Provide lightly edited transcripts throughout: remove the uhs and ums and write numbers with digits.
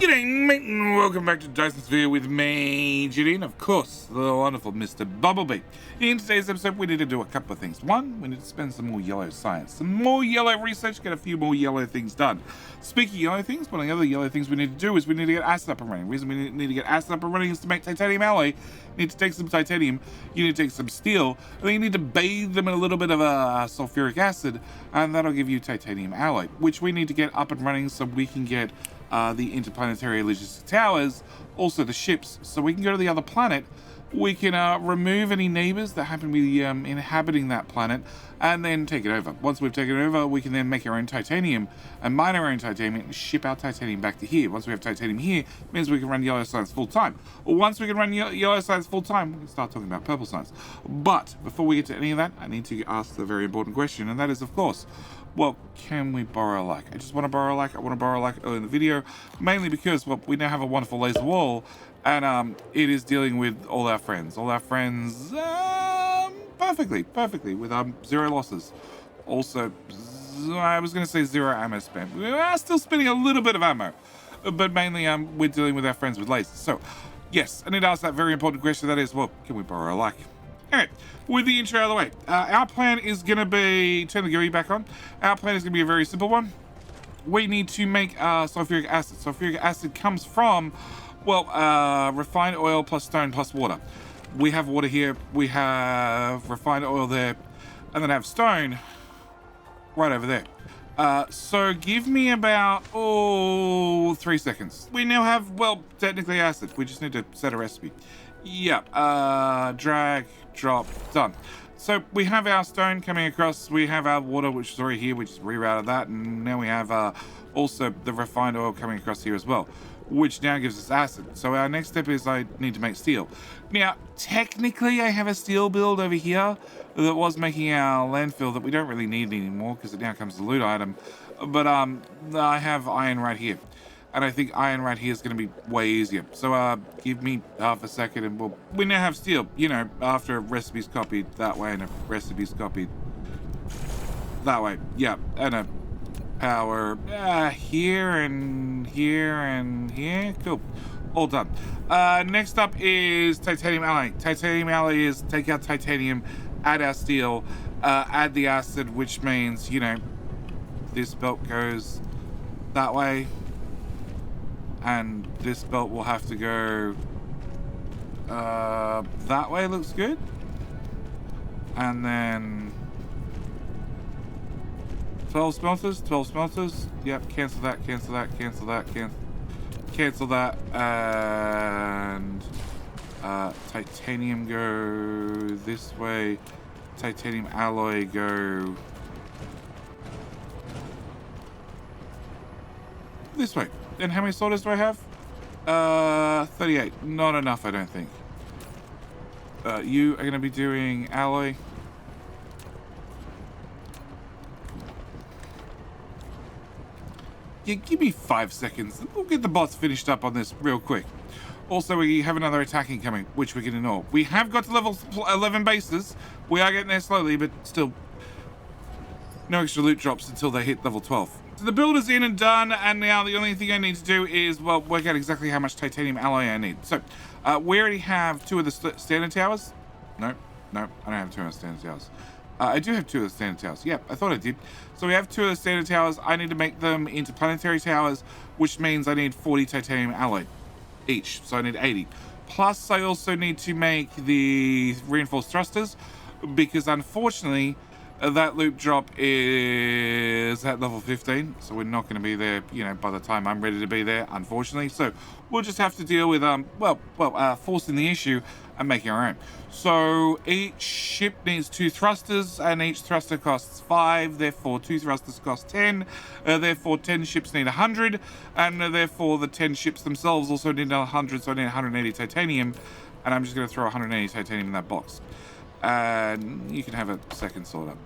G'day mate, and welcome back to Dyson Sphere with me, Judy, and of course, the wonderful Mr. Bumblebee. In today's episode, we need to do a couple of things. One, we need to spend some more yellow science, some more yellow research, get a few more yellow things done. Speaking of yellow things, one of the other yellow things we need to do is we need to get acid up and running. The reason we need to get acid up and running is to make titanium alloy. You need to take some titanium, you need to take some steel, and then you need to bathe them in a little bit of sulfuric acid, and that'll give you titanium alloy, which we need to get up and running so we can get the interplanetary logistic towers, also the ships, so we can go to the other planet. We can remove any neighbors that happen to be inhabiting that planet, and then take it over. Once we've taken it over, we can then make our own titanium and mine our own titanium and ship our titanium back to here. Once we have titanium here, it means we can run yellow science full time. Once we can run yellow science full time, we can start talking about purple science. But before we get to any of that, I need to ask the very important question, and that is, of course, well, can we borrow a like? I just want to borrow a like. I want to borrow a like early in the video, mainly because, well, we now have a wonderful laser wall, and it is dealing with all our friends. All our friends perfectly, with 0 losses. Also, I was going to say 0 ammo spent. We are still spending a little bit of ammo, but mainly we're dealing with our friends with lasers. So, yes, I need to ask that very important question. That is, well, can we borrow a like? Alright, with the intro out of the way, our plan is going to be, turn the GUI back on, our plan is going to be a very simple one. We need to make sulfuric acid. Sulfuric acid comes from, well, refined oil plus stone plus water. We have water here, we have refined oil there, and then I have stone right over there. So give me about, 3 seconds. We now have, well, technically acid. We just need to set a recipe. Yep, drag, drop, done. So we have our stone coming across, we have our water, which is already here, we just rerouted that, and now we have also the refined oil coming across here as well, which now gives us acid. So our next step is I need to make steel. Now, technically I have a steel build over here that was making our landfill that we don't really need anymore because it now comes as a loot item, but I have iron right here. And I think iron right here is going to be way easier. So give me half a second and we now have steel, you know, after a recipe's copied that way and a recipe's copied that way. Yeah, and a power here and here and here. Cool. All done. Next up is titanium alloy. Titanium alloy is take out titanium, add our steel, add the acid, which means, you know, this belt goes that way. And this belt will have to go that way, looks good. And then 12 smelters. Yep, cancel that. And titanium go this way. Titanium alloy go this way. And how many sorters do I have? 38. Not enough, I don't think. You are going to be doing alloy. Yeah, give me 5 seconds. We'll get the bots finished up on this real quick. Also, we have another attacking coming, which we can ignore. We have got to level 11 bases. We are getting there slowly, but still no extra loot drops until they hit level 12. So the build is in and done, and now the only thing I need to do is, well, work out exactly how much titanium alloy I need. So, we already have 2 of the standard towers. No, I don't have 2 of the standard towers. I do have 2 of the standard towers. Yep, I thought I did. So we have 2 of the standard towers. I need to make them into planetary towers, which means I need 40 titanium alloy each. So I need 80. Plus, I also need to make the reinforced thrusters, because unfortunately, that loop drop is at level 15, so we're not going to be there, you know, by the time I'm ready to be there, unfortunately. So we'll just have to deal with, forcing the issue and making our own. So each ship needs 2 thrusters, and each thruster costs 5, therefore 2 thrusters cost 10, therefore 10 ships need 100, and therefore the 10 ships themselves also need 100, so I need 180 titanium, and I'm just going to throw 180 titanium in that box. And you can have a second sorter.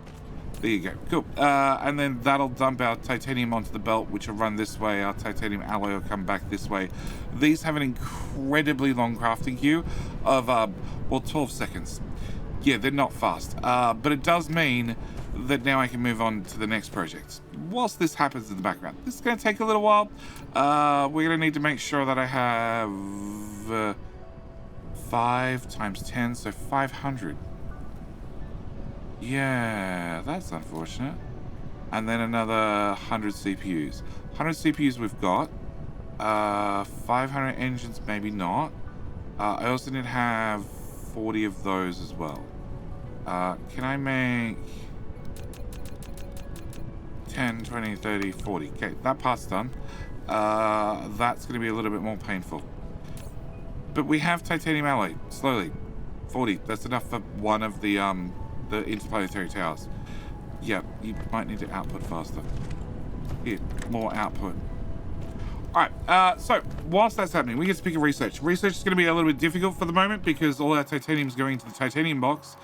There you go. Cool. And then that'll dump our titanium onto the belt, which will run this way. Our titanium alloy will come back this way. These have an incredibly long crafting queue of, 12 seconds. yeah, they're not fast. But it does mean that now I can move on to the next project. Whilst this happens in the background, this is going to take a little while. We're going to need to make sure that I have 5 times 10, so 500. Yeah, that's unfortunate. And then another 100 CPUs. 100 CPUs we've got. 500 engines, maybe not. I also need to have 40 of those as well. Can I make 10, 20, 30, 40? Okay, that part's done. That's going to be a little bit more painful. But we have titanium alloy. Slowly. 40. That's enough for one of the interplanetary towers. Yeah, you might need to output faster. Here, more output. Alright, so whilst that's happening, we get to pick a research. Research is going to be a little bit difficult for the moment because all our titanium is going into the titanium box,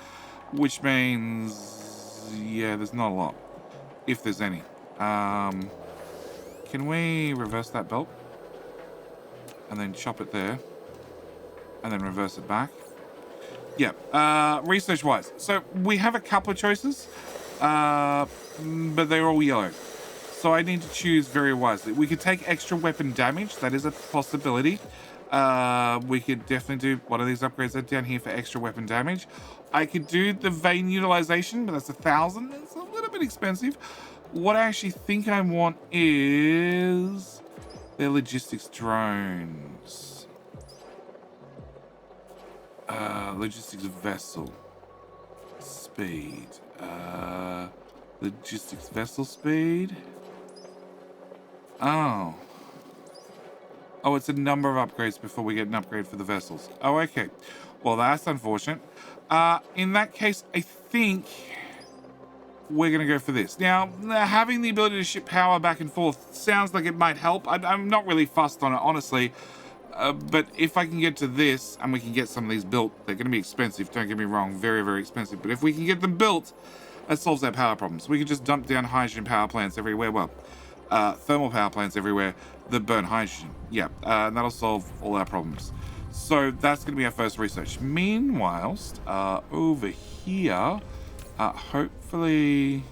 which means, yeah, there's not a lot, if there's any. Can we reverse that belt? And then chop it there. And then reverse it back. Yeah, research-wise. So we have a couple of choices, but they're all yellow. So I need to choose very wisely. We could take extra weapon damage. That is a possibility. We could definitely do one of these upgrades down here for extra weapon damage. I could do the vein utilization, but that's 1,000. It's a little bit expensive. What I actually think I want is their logistics drones. Logistics vessel. Speed. Logistics vessel speed. Oh. Oh, it's a number of upgrades before we get an upgrade for the vessels. Oh, okay. Well, that's unfortunate. In that case, I think we're going to go for this. Now, having the ability to ship power back and forth sounds like it might help. I'm not really fussed on it, honestly. But if I can get to this, and we can get some of these built, they're going to be expensive, don't get me wrong, very, very expensive. But if we can get them built, that solves our power problems. We can just dump down hydrogen power plants everywhere. Well, thermal power plants everywhere that burn hydrogen. Yeah, and that'll solve all our problems. So that's going to be our first research. Meanwhile, over here, hopefully,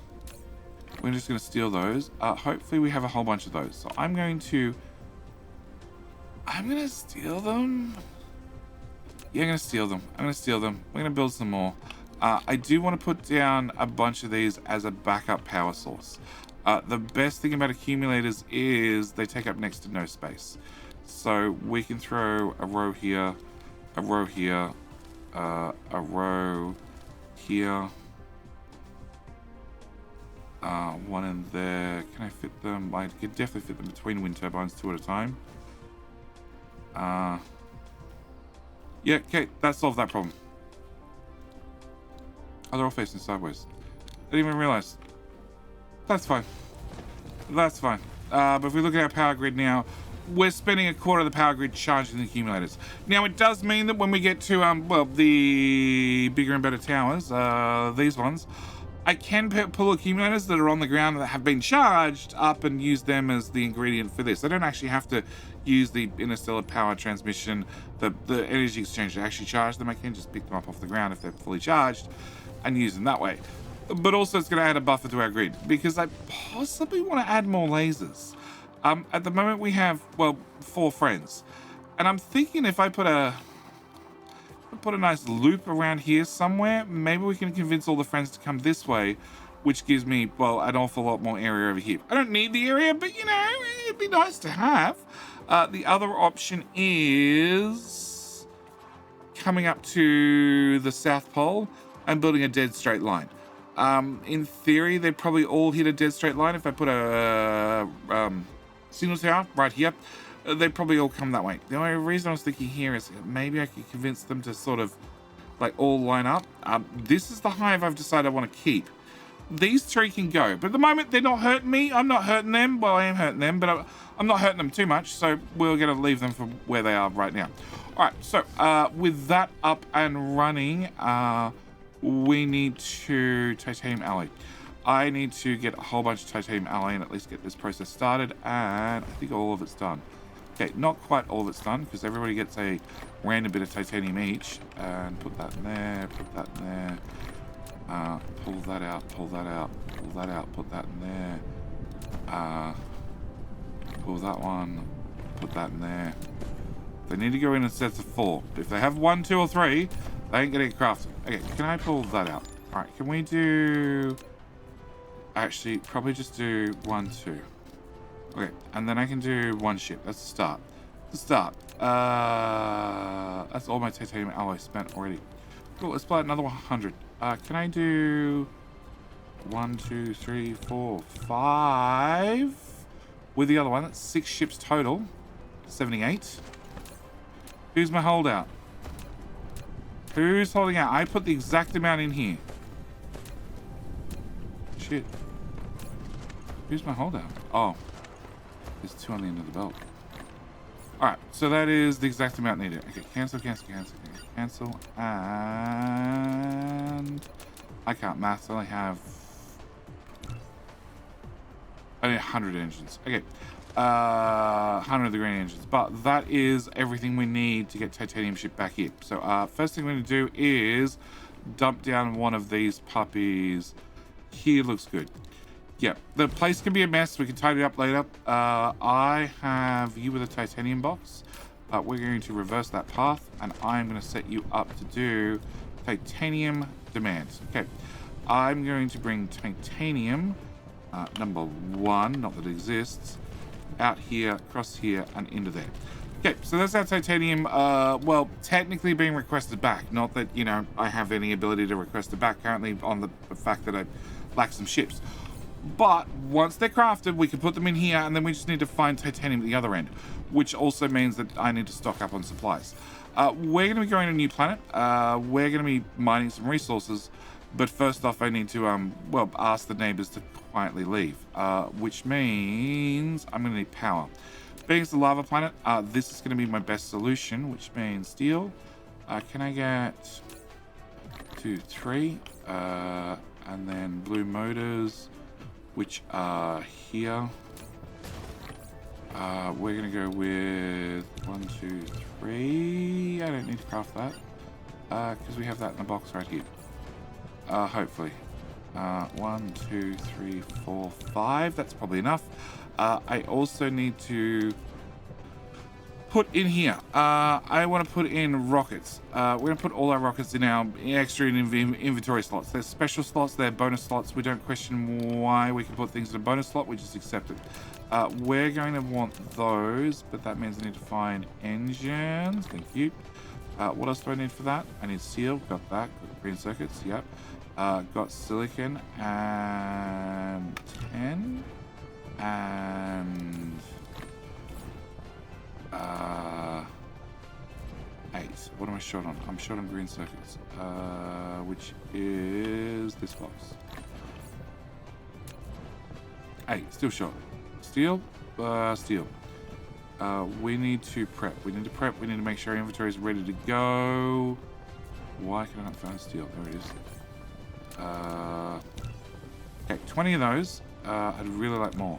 we're just going to steal those. Hopefully we have a whole bunch of those. So I'm going to steal them. Yeah, I'm going to steal them. We're going to build some more. I do want to put down a bunch of these as a backup power source. The best thing about accumulators is they take up next to no space. So we can throw a row here, a row here, a row here, one in there. Can I fit them? I could definitely fit them between wind turbines 2 at a time. Yeah, okay, that solved that problem. Oh, they're all facing sideways. Didn't even realize. That's fine. That's fine. But if we look at our power grid now, we're spending a quarter of the power grid charging the accumulators. Now, it does mean that when we get to, well, the bigger and better towers, these ones, I can pull accumulators that are on the ground that have been charged up and use them as the ingredient for this. I don't actually have to use the interstellar power transmission, the energy exchange to actually charge them. I can just pick them up off the ground if they're fully charged and use them that way. But also it's going to add a buffer to our grid because I possibly want to add more lasers. At the moment we have, well, 4 friends. And I'm thinking if I put a nice loop around here somewhere, maybe we can convince all the friends to come this way, which gives me, well, an awful lot more area over here. I don't need the area, but, you know, it'd be nice to have. The other option is coming up to the South Pole and building a dead straight line. In theory, they'd probably all hit a dead straight line if I put a signal tower right here. They'd probably all come that way. The only reason I was thinking here is maybe I could convince them to sort of like all line up. This is the hive I've decided I want to keep. These 3 can go, but at the moment they're not hurting me. I'm not hurting them. Well, I am hurting them, but I'm not hurting them too much. So we're going to leave them for where they are right now. All right. So with that up and running, we need to titanium alloy. I need to get a whole bunch of titanium alloy and at least get this process started. And I think all of it's done. Okay, not quite all of it's done because everybody gets a random bit of titanium each, and put that in there, put that in there. Pull that out, pull that out, pull that out, put that in there. Pull that one, put that in there. They need to go in sets of 4. If they have 1, 2, or 3, they ain't gonna get crafted. Okay, can I pull that out? Alright, can we do... Actually, probably just do 1, 2. Okay, and then I can do 1 ship. That's a start. That's a start. That's all my titanium alloy spent already. Cool, let's buy another 100. Can I do 1, 2, 3, 4, 5 with the other one? That's 6 ships total. 78. Who's my holdout? Who's holding out? I put the exact amount in here. Shit. Who's my holdout? Oh, there's 2 on the end of the belt. Alright, so that is the exact amount needed. Okay, cancel, cancel, cancel, cancel, and I can't math. I only have 100 engines. Okay, 100 of the green engines, but that is everything we need to get titanium ship back in. So first thing we're going to do is dump down one of these puppies. Here looks good. Yeah, the place can be a mess. We can tidy it up later. I have you with a titanium box. We're going to reverse that path, and I'm going to set you up to do titanium demands. Okay, I'm going to bring titanium number 1, not that it exists, out here, across here, and into there. Okay, so that's our titanium, well, technically being requested back. Not that, you know, I have any ability to request it back currently on the fact that I lack some ships. But once they're crafted, we can put them in here, and then we just need to find titanium at the other end, which also means that I need to stock up on supplies. We're going to be going to a new planet. We're going to be mining some resources, but first off, I need to, well, ask the neighbors to quietly leave, which means I'm going to need power. Being it's a lava planet, this is going to be my best solution, which means steel. Can I get 2, 3, and then blue motors, which are here. We're going to go with 1, 2, 3. I don't need to craft that because we have that in the box right here. Hopefully. 1, 2, 3, 4, 5. That's probably enough. I also need to put in here. I want to put in rockets. We're going to put all our rockets in our extra inventory slots. There's special slots, they're bonus slots. We don't question why we can put things in a bonus slot. We just accept it. We're going to want those, but that means I need to find engines. Thank you. What else do I need for that? I need steel. Got that. Got green circuits. Yep. Got silicon and 10 and 8. What am I short on? I'm short on green circuits, which is this box. 8. Still short. Steel. Steel. We need to prep. We need to prep. We need to make sure our inventory is ready to go. Why can I not find steel? There it is. Okay, 20 of those. I'd really like more.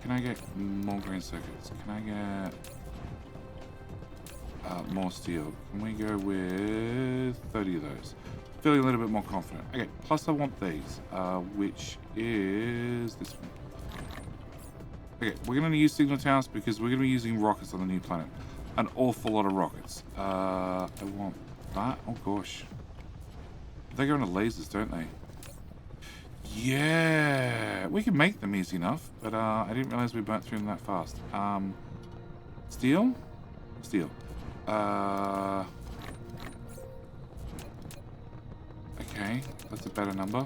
Can I get more green circuits? Can I get more steel? Can we go with 30 of those? Feeling a little bit more confident. Okay, plus I want these, which is this one. Okay, we're going to use signal towers because we're going to be using rockets on the new planet. An awful lot of rockets. I want that. Oh gosh. They go into lasers, don't they? Yeah, we can make them easy enough, but I didn't realize we burnt through them that fast. Steel? Steel. Okay, that's a better number.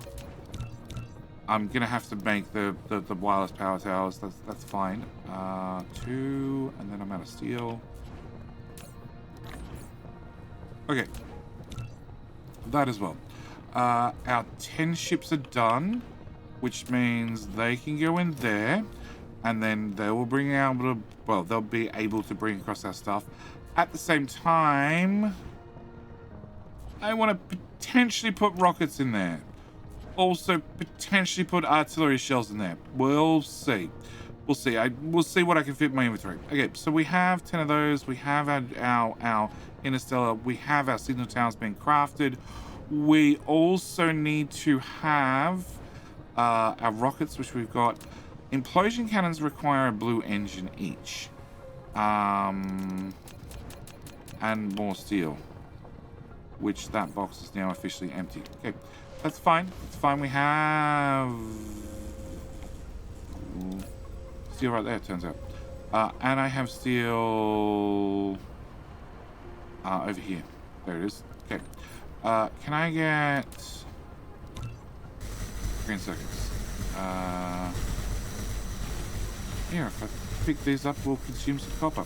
I'm gonna have to make the wireless power towers. That's fine. 2, and then I'm out of steel. Okay, that as well. Our 10 ships are done, which means they can go in there, and then they will bring out, well, they'll be able to bring across our stuff. At the same time, I want to potentially put rockets in there. Also, potentially put artillery shells in there. We'll see. we'll see. We'll see what I can fit in my inventory. Okay, so we have 10 of those. We have our interstellar. We have our signal towers being crafted. We also need to have our rockets, which we've got. Implosion cannons require a blue engine each. And more steel, which that box is now officially empty. Okay, that's fine. It's fine. We have steel right there, it turns out. And I have steel over here. There it is. Okay. Can I get green circuits? Here, if I pick these up, we'll consume some copper.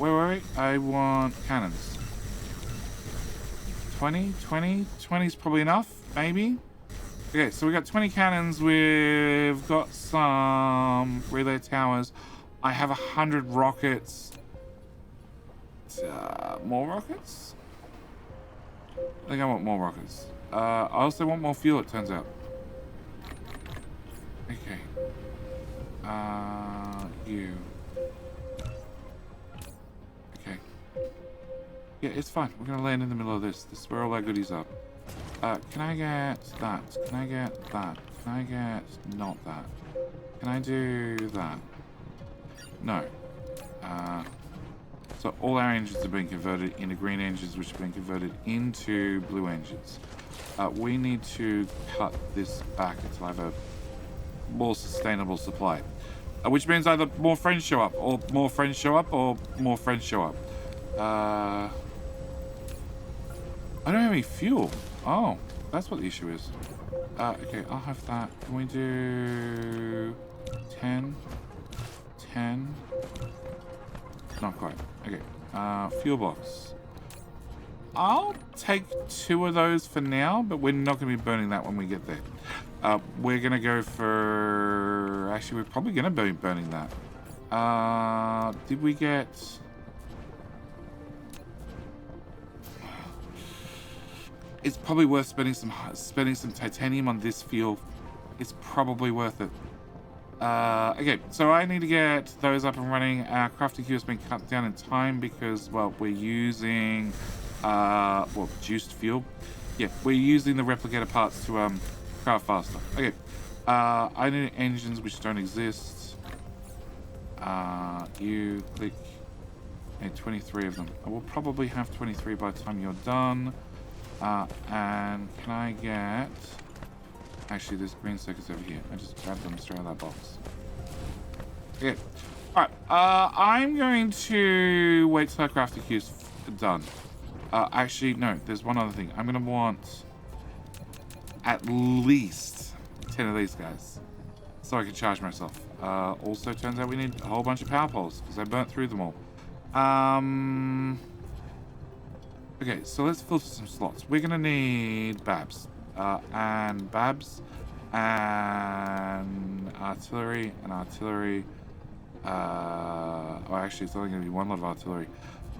Where were we? I want cannons. 20 is probably enough, maybe. Okay, so we got 20 cannons. We've got some relay towers. I have 100 rockets. More rockets? I think I want more rockets. I also want more fuel, it turns out. Okay. You. Okay. Yeah, it's fine. We're gonna land in the middle of this. This is where all our goodies are. Can I get that? Can I get that? Can I get not that? Can I do that? No. So all our engines are being converted into green engines, which are being converted into blue engines. We need to cut this back until I have a more sustainable supply. Which means either more friends show up, or more friends show up, or more friends show up. I don't have any fuel. Oh, that's what the issue is. Okay, I'll have that. Can we do 10? 10? Not quite. Okay. Fuel box. I'll take 2 of those for now, but we're not going to be burning that when we get there. We're going to go for... Actually, we're probably going to be burning that. Did we get... It's probably worth spending some titanium on this fuel. It's probably worth it. Okay, so I need to get those up and running. Our crafting queue has been cut down in time because, well, we're using juiced fuel. Yeah, we're using the replicator parts to craft faster. Okay, I need engines which don't exist. You click. I need 23 of them. I will probably have 23 by the time you're done. And can I get... Actually, there's green circuits over here. I just grabbed them straight out of that box. Okay. Alright. I'm going to wait till our crafting queue's done. Actually, no. There's one other thing. I'm going to want at least 10 of these guys. So I can charge myself. Also, turns out we need a whole bunch of power poles because I burnt through them all. Okay, so let's filter some slots. We're going to need Babs. And Babs. And artillery. And artillery. Oh, actually, it's only going to be one lot of artillery.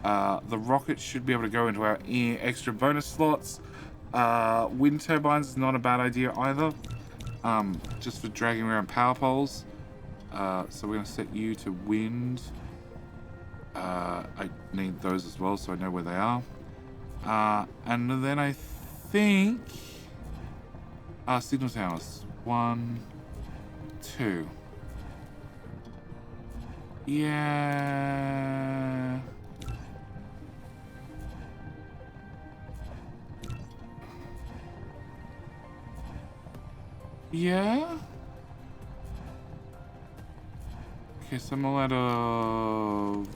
The rocket should be able to go into our extra bonus slots. Wind turbines is not a bad idea either. Just for dragging around power poles. So we're going to set you to wind. I need those as well so I know where they are. And then I think signal towers. 1, 2. Yeah. Yeah. Okay, so I'm all out of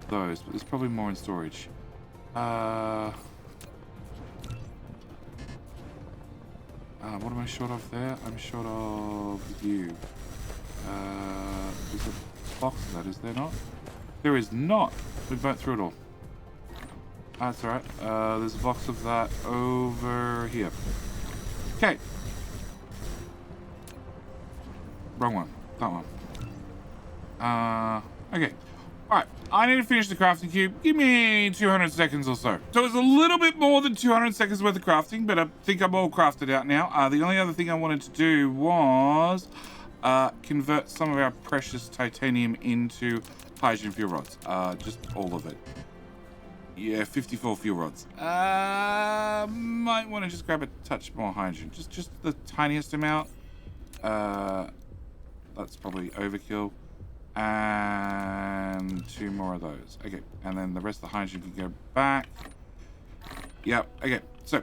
those, but there's probably more in storage. What am I short of there? I'm short of you. There's a box of that, is there not? There is not. We burnt through it all. That's alright. There's a box of that over here. Okay. Wrong one. That one. Okay. Alright, I need to finish the crafting cube. Give me 200 seconds or so. So it's a little bit more than 200 seconds worth of crafting, but I think I'm all crafted out now. The only other thing I wanted to do was convert some of our precious titanium into hydrogen fuel rods. Just all of it. Yeah, 54 fuel rods. Might want to just grab a touch more hydrogen. Just the tiniest amount. That's probably overkill. And 2 more of those. Okay, and then the rest of the hydrogen can go back. Yep, okay, so.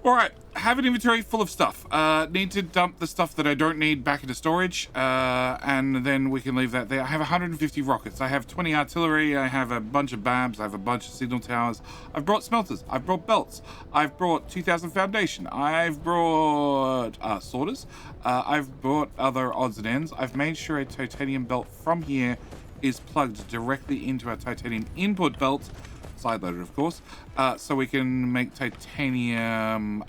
Alright, have an inventory full of stuff. Need to dump the stuff that I don't need back into storage, and then we can leave that there. I have 150 rockets, I have 20 artillery, I have a bunch of BABs, I have a bunch of signal towers. I've brought smelters, I've brought belts, I've brought 2000 foundation, I've brought sorters, I've brought other odds and ends. I've made sure a titanium belt from here is plugged directly into our titanium input belt, side loaded of course, so we can make titanium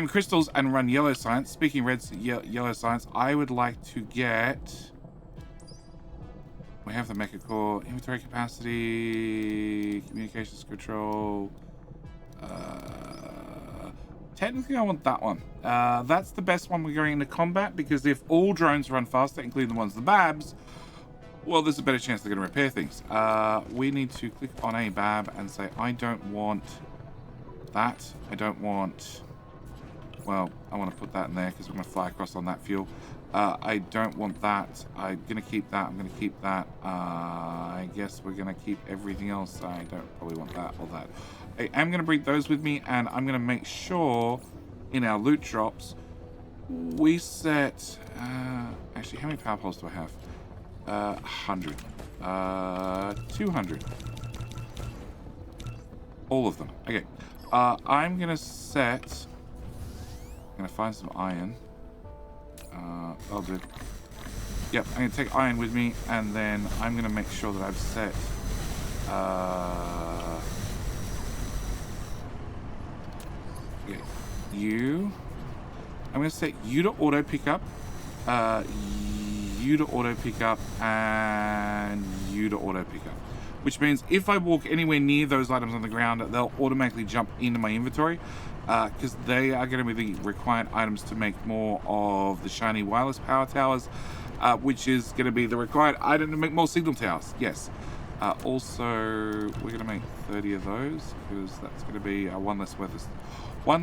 crystals and run yellow science. Speaking red yellow science, I would like to get, we have the mecha core, inventory capacity, communications control, technically I want that one. That's the best one we're going into combat, because if all drones run faster, including the ones the BABs, well, there's a better chance they're going to repair things. We need to click on a BAB and say, I don't want that. I don't want, well, I want to put that in there because we're going to fly across on that fuel. I don't want that. I'm going to keep that. I'm going to keep that. I guess we're going to keep everything else. I don't probably want that or that. I am going to bring those with me, and I'm going to make sure in our loot drops we set, actually, how many power poles do I have? 100, 200, all of them. Okay, I'm gonna set, I'm gonna find some iron. I'll do, yep, I'm gonna take iron with me, and then I'm gonna make sure that I've set okay, I'm gonna set you to auto pickup, you to auto pickup, and you to auto pickup, which means if I walk anywhere near those items on the ground, they'll automatically jump into my inventory, because they are going to be the required items to make more of the shiny wireless power towers, which is going to be the required item to make more signal towers. Yes. Also, we're going to make 30 of those, because that's going to be one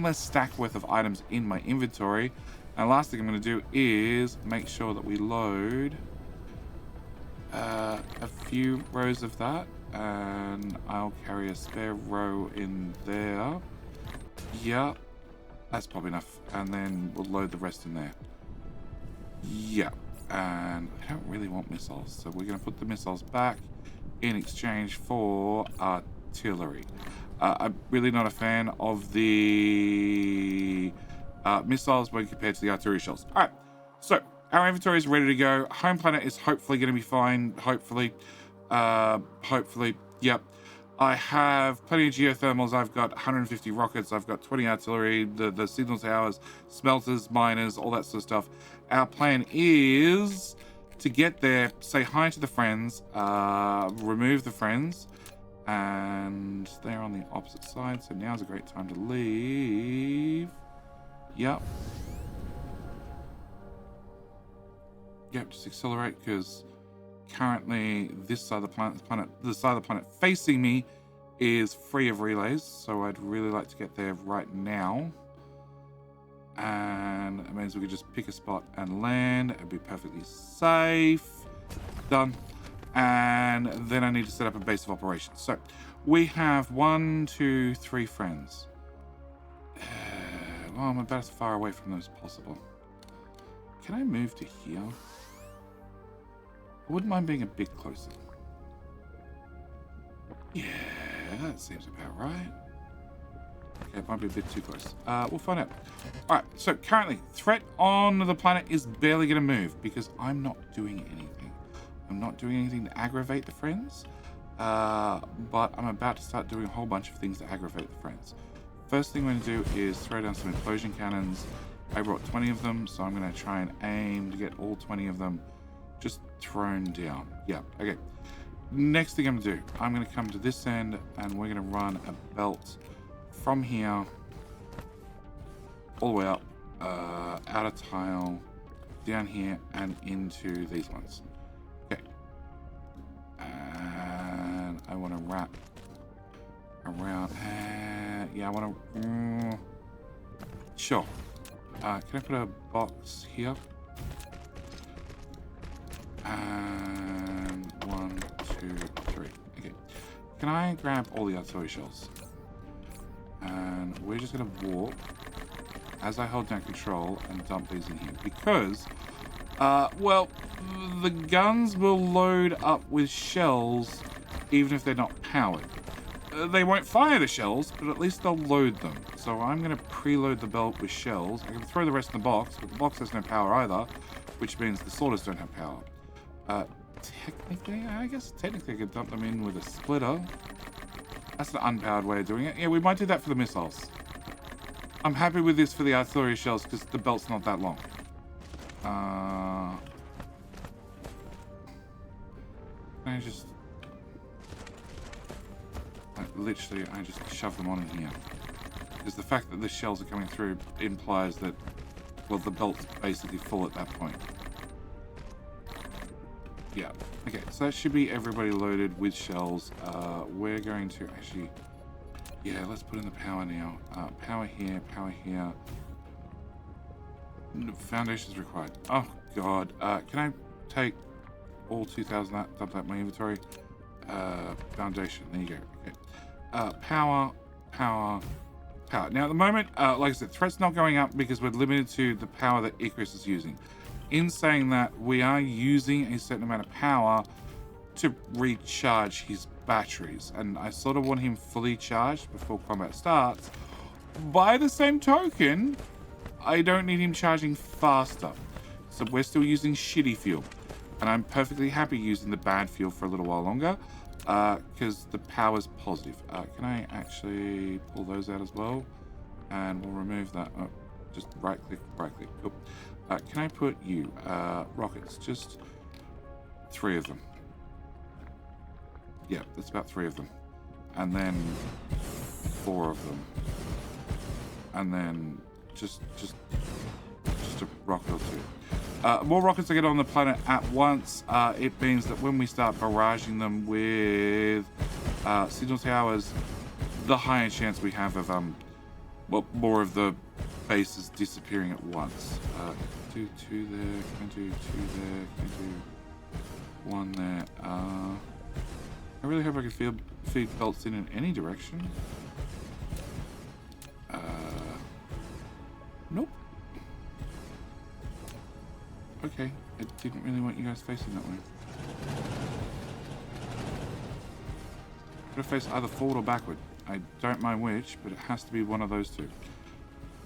less stack worth of items in my inventory. And last thing I'm going to do is make sure that we load a few rows of that, and I'll carry a spare row in there. Yeah, that's probably enough, and then we'll load the rest in there. Yeah, and I don't really want missiles, so we're going to put the missiles back in exchange for artillery. I'm really not a fan of the missiles when compared to the artillery shells. All right, so our inventory is ready to go. Home planet is hopefully going to be fine. Hopefully, yep. I have plenty of geothermals. I've got 150 rockets. I've got 20 artillery, the signal towers, smelters, miners, all that sort of stuff. Our plan is to get there, say hi to the friends, remove the friends, and they're on the opposite side, so now's a great time to leave. Yep, just accelerate, because currently this side of the planet facing me is free of relays, so I'd really like to get there right now. And it means we could just pick a spot and land. It'd be perfectly safe. Done. And then I need to set up a base of operations. So we have 1, 2, 3 friends. Well, I'm about as far away from them as possible. Can I move to here? I wouldn't mind being a bit closer. Yeah, that seems about right. Okay, it might be a bit too close. We'll find out. All right, so currently, threat on the planet is barely going to move because I'm not doing anything. I'm not doing anything to aggravate the friends, but I'm about to start doing a whole bunch of things to aggravate the friends. First thing I'm going to do is throw down some implosion cannons. I brought 20 of them, so I'm going to try and aim to get all 20 of them just thrown down. Yeah, okay. Next thing I'm going to do, I'm going to come to this end, and we're going to run a belt from here all the way up outer tile, down here, and into these ones. Okay. And I want to wrap around. Yeah, I want to. Sure. Can I put a box here? And 1, 2, 3. Okay. Can I grab all the artillery shells? And we're just going to walk as I hold down control and dump these in here. Because, well, the guns will load up with shells even if they're not powered. They won't fire the shells, but at least they'll load them. So I'm going to preload the belt with shells. I can throw the rest in the box, but the box has no power either, which means the sorters don't have power. Technically, I could dump them in with a splitter. That's the unpowered way of doing it. Yeah, we might do that for the missiles. I'm happy with this for the artillery shells because the belt's not that long. Can I just... literally, I just shove them on in here. Because the fact that the shells are coming through implies that, well, the belt's basically full at that point. Yeah. Okay, so that should be everybody loaded with shells. We're going to actually... Yeah, let's put in the power now. Power here, power here. Foundations required. Oh, God. Can I take all 2,000 that, dump that in my inventory? Foundation. There you go. Okay. Power, power, power. Now, at the moment, like I said, threat's not going up because we're limited to the power that Icarus is using. In saying that, we are using a certain amount of power to recharge his batteries, and I sort of want him fully charged before combat starts. By the same token, I don't need him charging faster, so we're still using shitty fuel, and I'm perfectly happy using the bad fuel for a little while longer because the power's positive. Can I actually pull those out as well? And we'll remove that. Oh, just right click, cool. Can I put you rockets? Just 3 of them. Yeah, that's about 3 of them. And then 4 of them. And then just a rocket or 2. More rockets to get on the planet at once. It means that when we start barraging them with signal towers, the higher chance we have of well, more of the bases disappearing at once. Do 2 there, can I do 2 there, can I do 1 there. I really hope I can feed belts in any direction. Nope. Okay, I didn't really want you guys facing that way. Gotta face either forward or backward. I don't mind which, but it has to be one of those 2.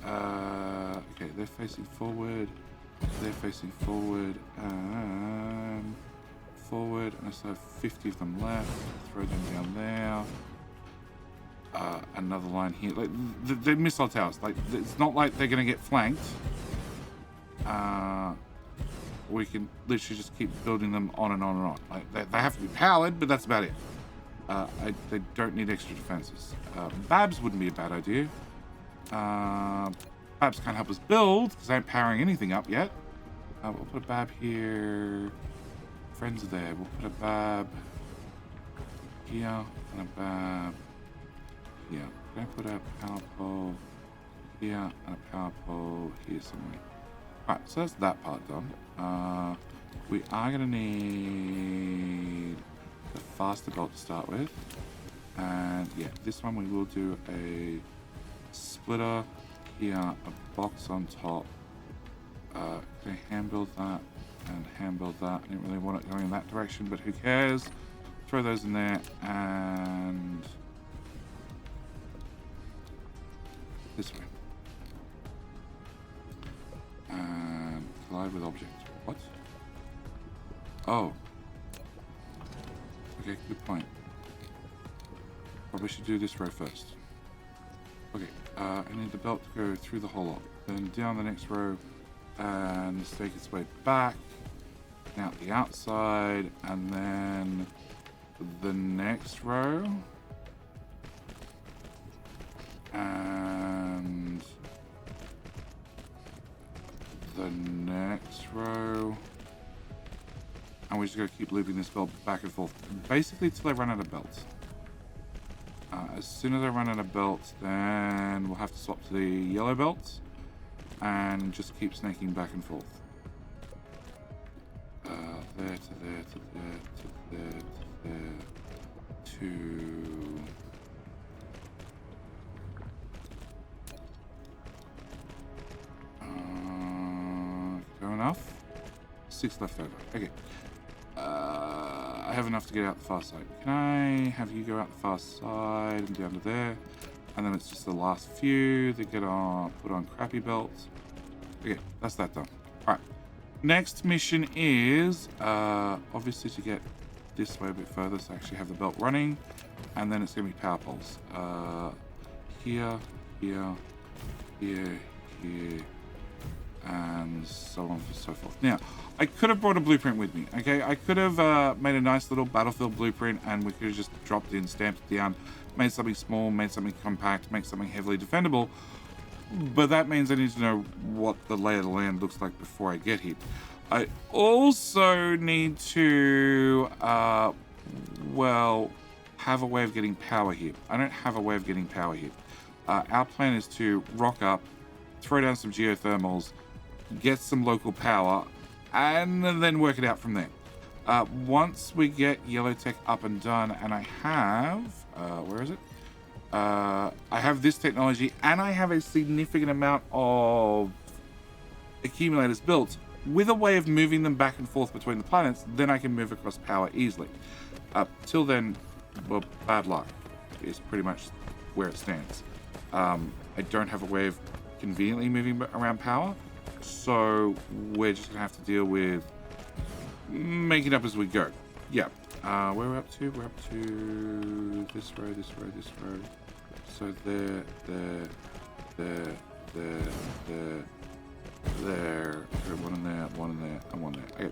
Okay, they're facing forward. They're facing forward. Forward, and I still have 50 of them left. Throw them down there. Another line here. Like the missile towers. Like it's not like they're gonna get flanked. We can literally just keep building them on and on and on. Like they have to be powered, but that's about it. They don't need extra defenses. Babs wouldn't be a bad idea. Babs can't help us build because I ain't powering anything up yet. We'll put a Bab here. Friends are there. We'll put a Bab here and a Bab here. Can I put a power pole here and a power pole here somewhere? Alright, so that's that part done. We are going to need the faster belt to start with. And yeah, this one we will do a splitter here, a box on top. Can I hand build that and hand build that? I didn't really want it going in that direction, but who cares? Throw those in there and this way. And collide with object. What? Oh. Okay, good point. Probably should do this row first. Okay, I need the belt to go through the whole lot. Then down the next row and stake its way back. Out the outside, and then the next row. And the next row. And we're just going to keep looping this belt back and forth, basically till I run out of belts. As soon as I run out of belts, then we'll have to swap to the yellow belts and just keep snaking back and forth. There to there to there to there to there to... Go enough? 6 left over. Okay. I have enough to get out the far side. Can I have you go out the far side and down to there? And then it's just the last few that get on, put on crappy belts. Okay, that's that done. All right. Next mission is obviously to get this way a bit further, so I actually have the belt running, and then it's going to be power poles. Here, here, here, here, and so on and so forth. Now, I could have brought a blueprint with me, okay? I could have made a nice little battlefield blueprint, and we could have just dropped it in, stamped it down, made something small, made something compact, made something heavily defendable. But that means I need to know what the lay of the land looks like before I get here. I also need to, well, have a way of getting power here. I don't have a way of getting power here. Our plan is to rock up, throw down some geothermals, get some local power, and then work it out from there. Once we get yellow tech up and done, and I have, where is it? I have this technology, and I have a significant amount of accumulators built with a way of moving them back and forth between the planets, then I can move across power easily. Till then, well, bad luck is pretty much where it stands. I don't have a way of conveniently moving around power, so we're just gonna have to deal with making it up as we go. Yeah. Where we're up to? We're up to this row, this row, this row. So there, there, there, there, there, there. Okay, one in there, one in there, and one there. Okay.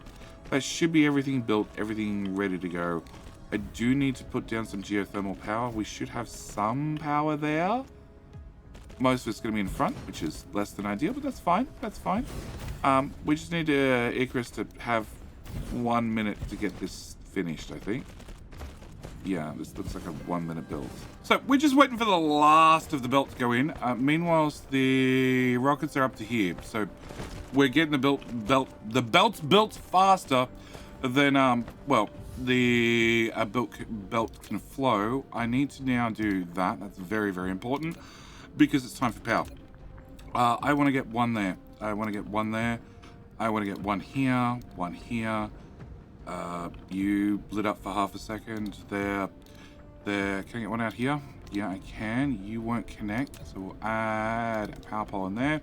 That should be everything built, everything ready to go. I do need to put down some geothermal power. We should have some power there. Most of it's going to be in front, which is less than ideal, but that's fine. That's fine. We just need Icarus to have 1 minute to get this finished, I think. Yeah, this looks like a 1 minute build. So we're just waiting for the last of the belt to go in. Meanwhile, the rockets are up to here. So we're getting the belts built faster than, well, the belt can flow. I need to now do that. That's very, very important because it's time for power. I want to get one there. I want to get one there. I want to get one here, one here. You lit up for half a second. There. Can I get one out here? Yeah, I can. You won't connect, so we'll add a power pole in there.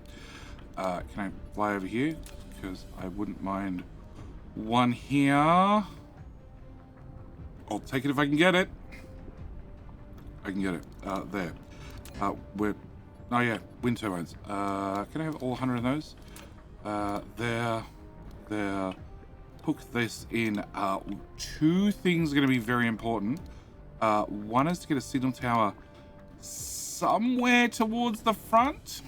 Can I fly over here? Because I wouldn't mind one here. I'll take it if I can get it. I can get it. There. Oh yeah, wind turbines. Can I have all 100 of those? There. Hook this in. Two things are going to be very important. One is to get a signal tower somewhere towards the front.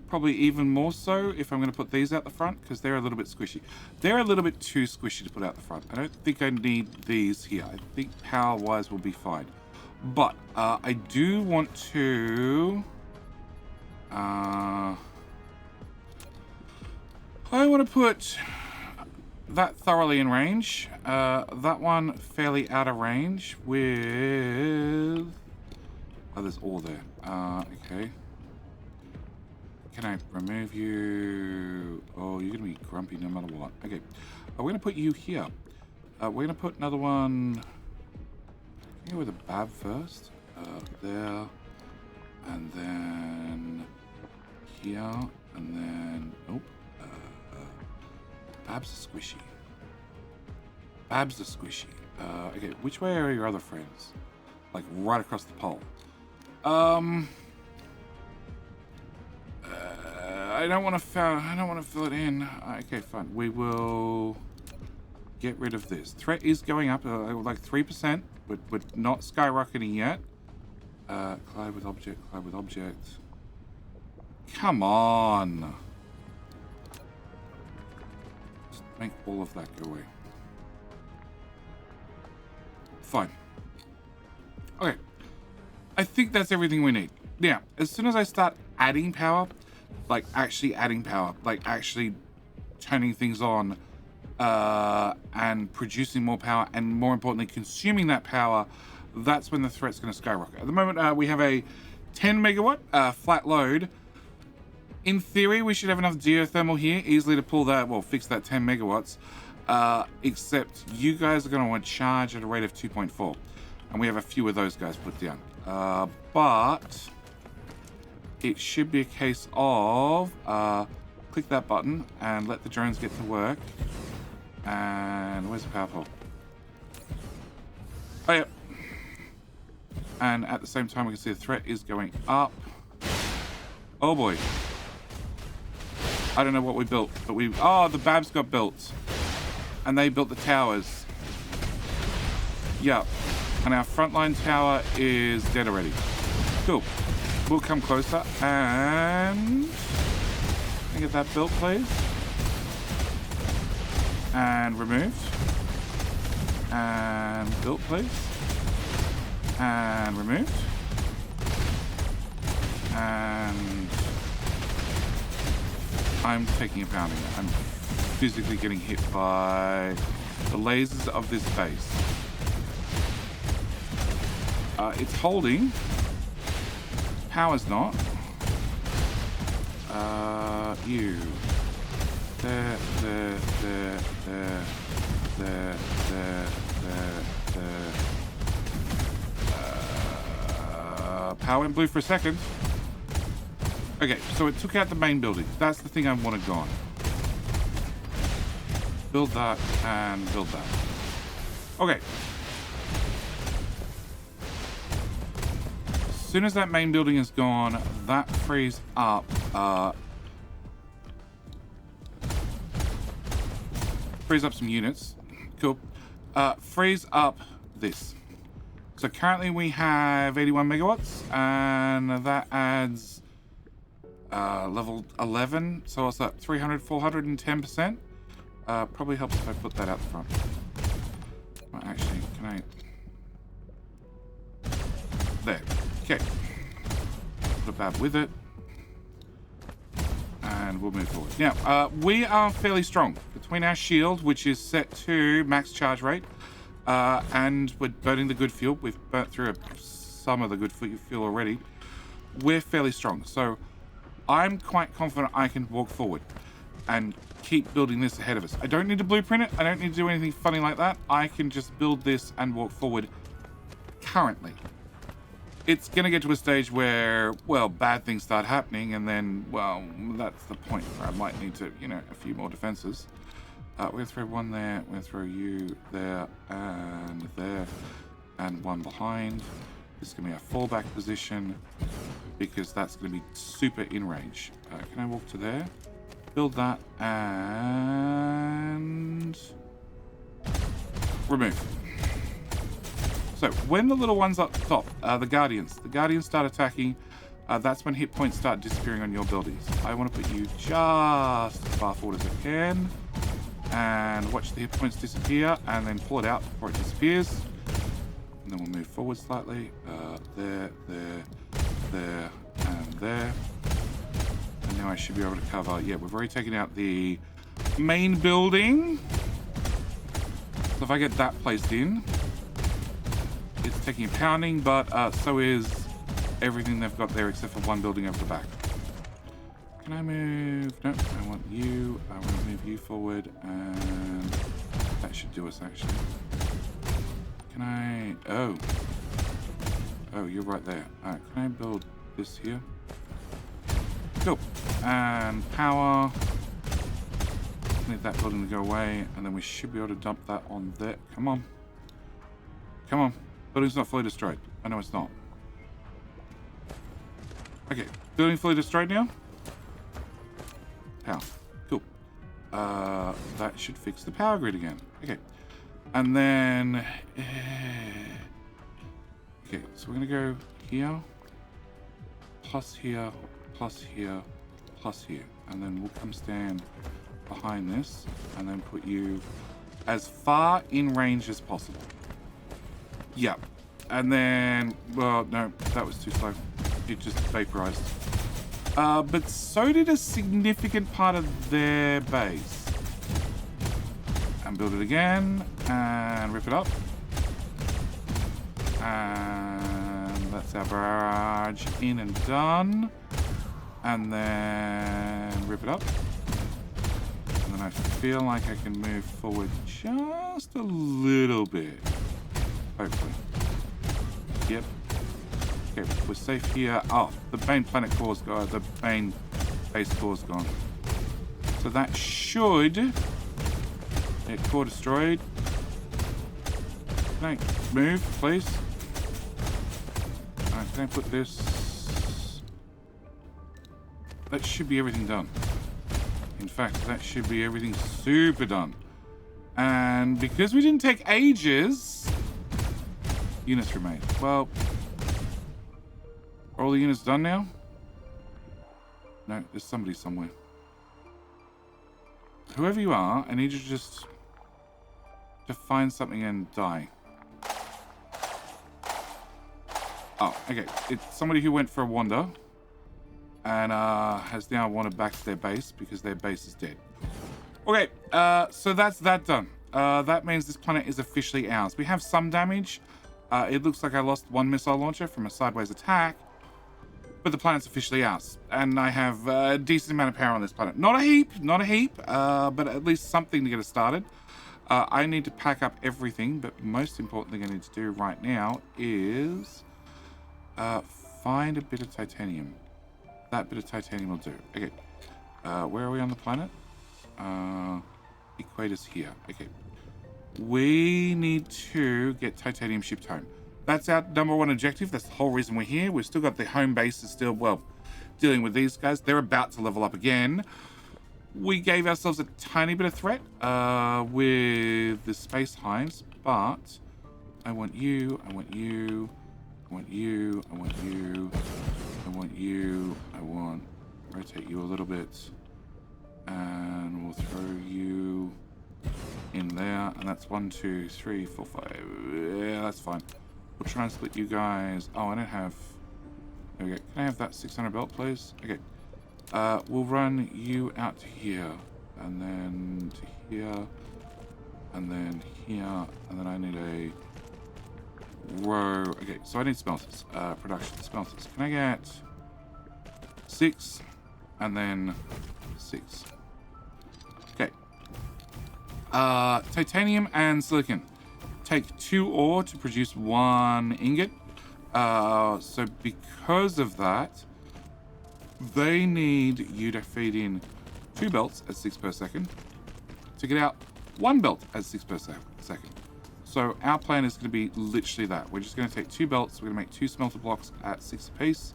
Probably even more so if I'm going to put these out the front, because they're a little bit squishy. They're a little bit too squishy to put out the front. I don't think I need these here. I think power-wise will be fine. But I do want to... I want to put that thoroughly in range. That one fairly out of range with... Oh, there's all there. Okay. Can I remove you? Oh, you're going to be grumpy no matter what. Okay. We're going to put you here. We're going to put another one... Go with a Bab first. There. And then... Here. And then... Nope. Babs are squishy. Babs are squishy. Okay, which way are your other friends? Like right across the pole. I don't want to fill it in. Okay, fine. We will get rid of this. Threat is going up like 3%, but not skyrocketing yet. Collide with object. Collide with object. Come on. make all of that go away. Fine. Okay. I think that's everything we need. Now, as soon as I start adding power, like actually adding power, like actually turning things on, and producing more power, and more importantly, consuming that power, that's when the threat's going to skyrocket. At the moment, we have a 10 megawatt flat load. In theory, we should have enough geothermal here easily to pull that, well, fix that 10 megawatts. Except you guys are going to want to charge at a rate of 2.4. And we have a few of those guys put down. But it should be a case of click that button and let the drones get to work. And where's the power pole? Oh, yeah. And at the same time, we can see the threat is going up. Oh, boy. I don't know what we built, but the Babs got built. And they built the towers. Yep. And our frontline tower is dead already. Cool. We'll come closer and... Can I get that built, please? And removed. And built, please. And removed. And... I'm taking a pounding. I'm physically getting hit by the lasers of this base. It's holding. Power's not. You. There. Power went blue for a second. Okay, so it took out the main building. That's the thing I wanted gone. Build that and build that. Okay. As soon as that main building is gone, that frees up some units. Cool. Frees up this. So currently we have 81 megawatts, and that adds level 11. So what's that? 300, 410%. Probably helps if I put that out the front. Well, actually, can I? There. Okay. Put a Bab with it. And we'll move forward. Now, we are fairly strong. Between our shield, which is set to max charge rate, and we're burning the good fuel. We've burnt through some of the good fuel already. We're fairly strong. So I'm quite confident I can walk forward and keep building this ahead of us. I don't need to blueprint it. I don't need to do anything funny like that. I can just build this and walk forward currently. It's going to get to a stage where, well, bad things start happening, and then, well, that's the point where I might need to, a few more defenses. We're going to throw one there. We're going to throw you there, and one behind. This is going to be a fallback position, because that's going to be super in range. Can I walk to there? Build that, and remove. So when the little ones up top, the Guardians start attacking, that's when hit points start disappearing on your buildings. I want to put you just as far forward as I can, and watch the hit points disappear, and then pull it out before it disappears. And then we'll move forward slightly. There, and there. And now I should be able to cover. Yeah, we've already taken out the main building. So if I get that placed in, it's taking a pounding, but so is everything they've got there except for one building over the back. Can I move? No, I want you. I want to move you forward, and that should do us actually. Can I? Oh, you're right there. Can I build this here? Cool. And power. Need that building to go away, and then we should be able to dump that on there. Come on. Come on. Building's not fully destroyed. I know it's not. Okay. Building fully destroyed now? Power. Cool. That should fix the power grid again. Okay. And then... okay, so we're going to go here, plus here, plus here, plus here. And then we'll come stand behind this, and then put you as far in range as possible. Yep. And then, well, no, that was too slow. It just vaporized. But so did a significant part of their base. And build it again, and rip it up. And that's our barrage in and done. And then rip it up. And then I feel like I can move forward just a little bit. Hopefully. Yep. Okay, we're safe here. Oh, the main planet core is gone. The main base core is gone. So that should get core destroyed. Can I move, please? Can I put this? That should be everything done. In fact, that should be everything super done. And because we didn't take ages, units remain. Well, are all the units done now? No, there's somebody somewhere. Whoever you are, I need you just to find something and die. Oh, okay. It's somebody who went for a wander and has now wandered back to their base because their base is dead. Okay, so that's that done. That means this planet is officially ours. We have some damage. It looks like I lost one missile launcher from a sideways attack, but the planet's officially ours. And I have a decent amount of power on this planet. Not a heap, but at least something to get us started. I need to pack up everything, but most important thing I need to do right now is find a bit of titanium. That bit of titanium will do. Okay, where are we on the planet? Equator's here. Okay, we need to get titanium shipped home. That's our number one objective. That's the whole reason we're here. We've still got the home base is still, well, dealing with these guys. They're about to level up again. We gave ourselves a tiny bit of threat with the space hives, but I want you, I want you, I want you, I want you, I want you, I want, rotate you a little bit, and we'll throw you in there, and that's 1, 2, 3, 4, 5, yeah, that's fine. We'll try and split you guys. Oh, I don't have, there we go. Can I have that 600 belt, please? Okay. We'll run you out to here, and then to here, and then here, and then I need a row. Okay, so I need smelters. Production smelters. Can I get 6, and then 6? Okay. Titanium and silicon. Take 2 ore to produce 1 ingot. So because of that, they need you to feed in 2 belts at 6 per second to get out 1 belt at 6 per second. So our plan is going to be literally that. We're just going to take 2 belts. We're going to make 2 smelter blocks at 6 apiece.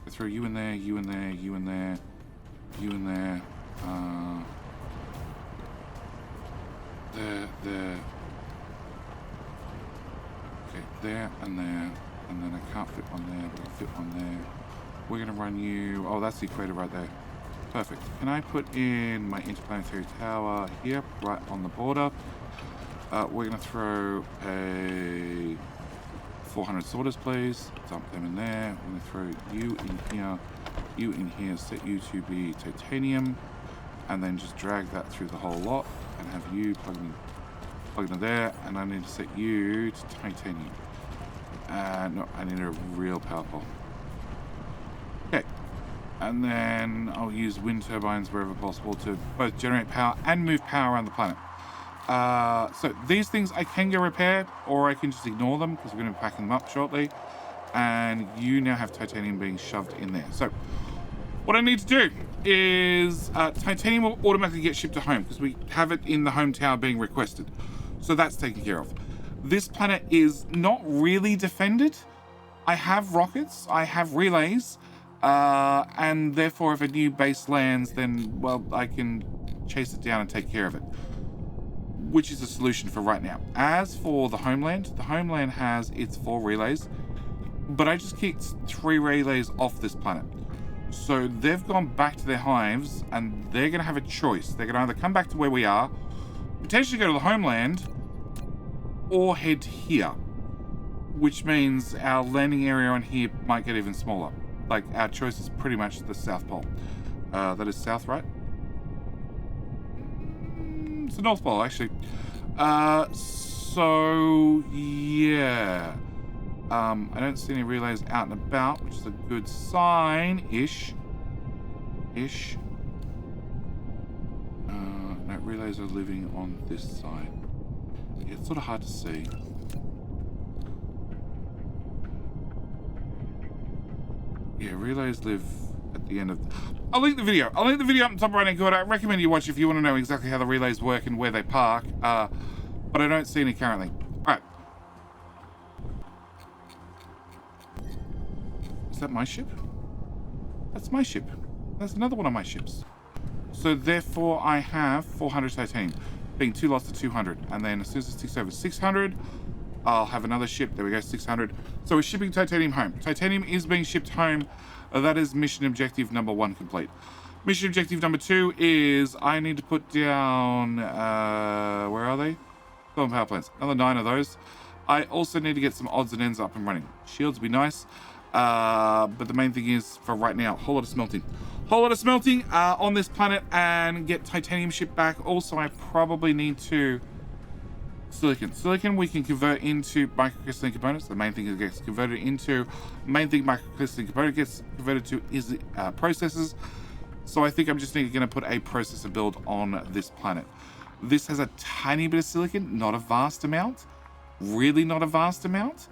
We'll throw you in there, you in there, you in there, you in there. There. Okay, there and there. And then I can't fit one there, but I'll fit one there. We're going to run you... Oh, that's the equator right there. Perfect. Can I put in my interplanetary tower here, right on the border? We're going to throw a 400 sorters, please. Dump them in there. We're going to throw you in here, set you to be titanium, and then just drag that through the whole lot, and have you plug in there, and I need to set you to titanium. No, I need a real power pole. Okay, and then I'll use wind turbines wherever possible to both generate power and move power around the planet. So these things I can go repair, or I can just ignore them because we're going to be packing them up shortly. And you now have titanium being shoved in there. So what I need to do is titanium will automatically get shipped to home because we have it in the home tower being requested. So that's taken care of. This planet is not really defended. I have rockets, I have relays, and therefore if a new base lands, then, well, I can chase it down and take care of it, which is a solution for right now. As for the homeland has its 4 relays, but I just kicked 3 relays off this planet. So they've gone back to their hives, and they're going to have a choice. They're going to either come back to where we are, potentially go to the homeland, or head here, which means our landing area on here might get even smaller. Like, our choice is pretty much the South Pole. That is south, right? It's the North Pole, actually. So, yeah. I don't see any relays out and about, which is a good sign-ish. No, relays are living on this side. Yeah, it's sort of hard to see. Yeah, relays live at the end of... I'll link the video. I'll link the video up in the top right-hand corner. I recommend you watch if you want to know exactly how the relays work and where they park. But I don't see any currently. All right. Is that my ship? That's my ship. That's another one of my ships. So therefore I have 400 titanium, being 2 lots of 200. And then as soon as it ticks over 600, I'll have another ship. There we go, 600. So we're shipping titanium home. Titanium is being shipped home. That is mission objective number 1 complete. Mission objective number 2 is I need to put down, where are they? Thermal power plants. Another 9 of those. I also need to get some odds and ends up and running. Shields would be nice. But the main thing is, for right now, a whole lot of smelting. Whole lot of smelting on this planet and get titanium shipped back. Also, I probably need to... Silicon. Silicon we can convert into microcrystalline components. The main thing it gets converted into. Main thing microcrystalline component gets converted to is processors. So I think I'm just going to put a processor build on this planet. This has a tiny bit of silicon, not a vast amount. Really not a vast amount.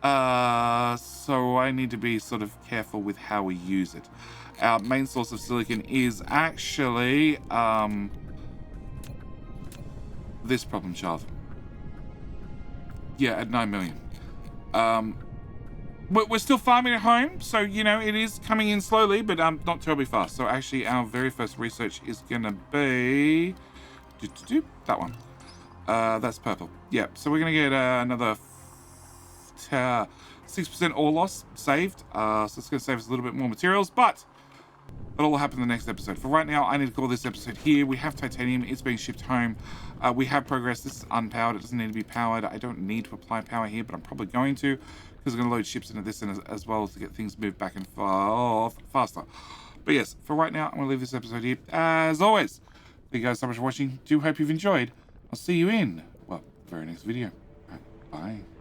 So I need to be sort of careful with how we use it. Our main source of silicon is actually this problem child. Yeah, at 9 million. We're still farming at home, so, you know, it is coming in slowly, but not terribly fast. So actually, our very first research is going to be... that one. That's purple. Yeah, so we're going to get another 6% ore loss saved. So it's going to save us a little bit more materials, but it'll all happen in the next episode. For right now, I need to call this episode here. We have titanium. It's being shipped home. We have progress. This is unpowered. It doesn't need to be powered. I don't need to apply power here, but I'm probably going to, because I'm going to load ships into this as well to get things moved back and forth faster. But yes, for right now, I'm going to leave this episode here. As always, thank you guys so much for watching. Do hope you've enjoyed. I'll see you in, well, the very next video. All right, bye.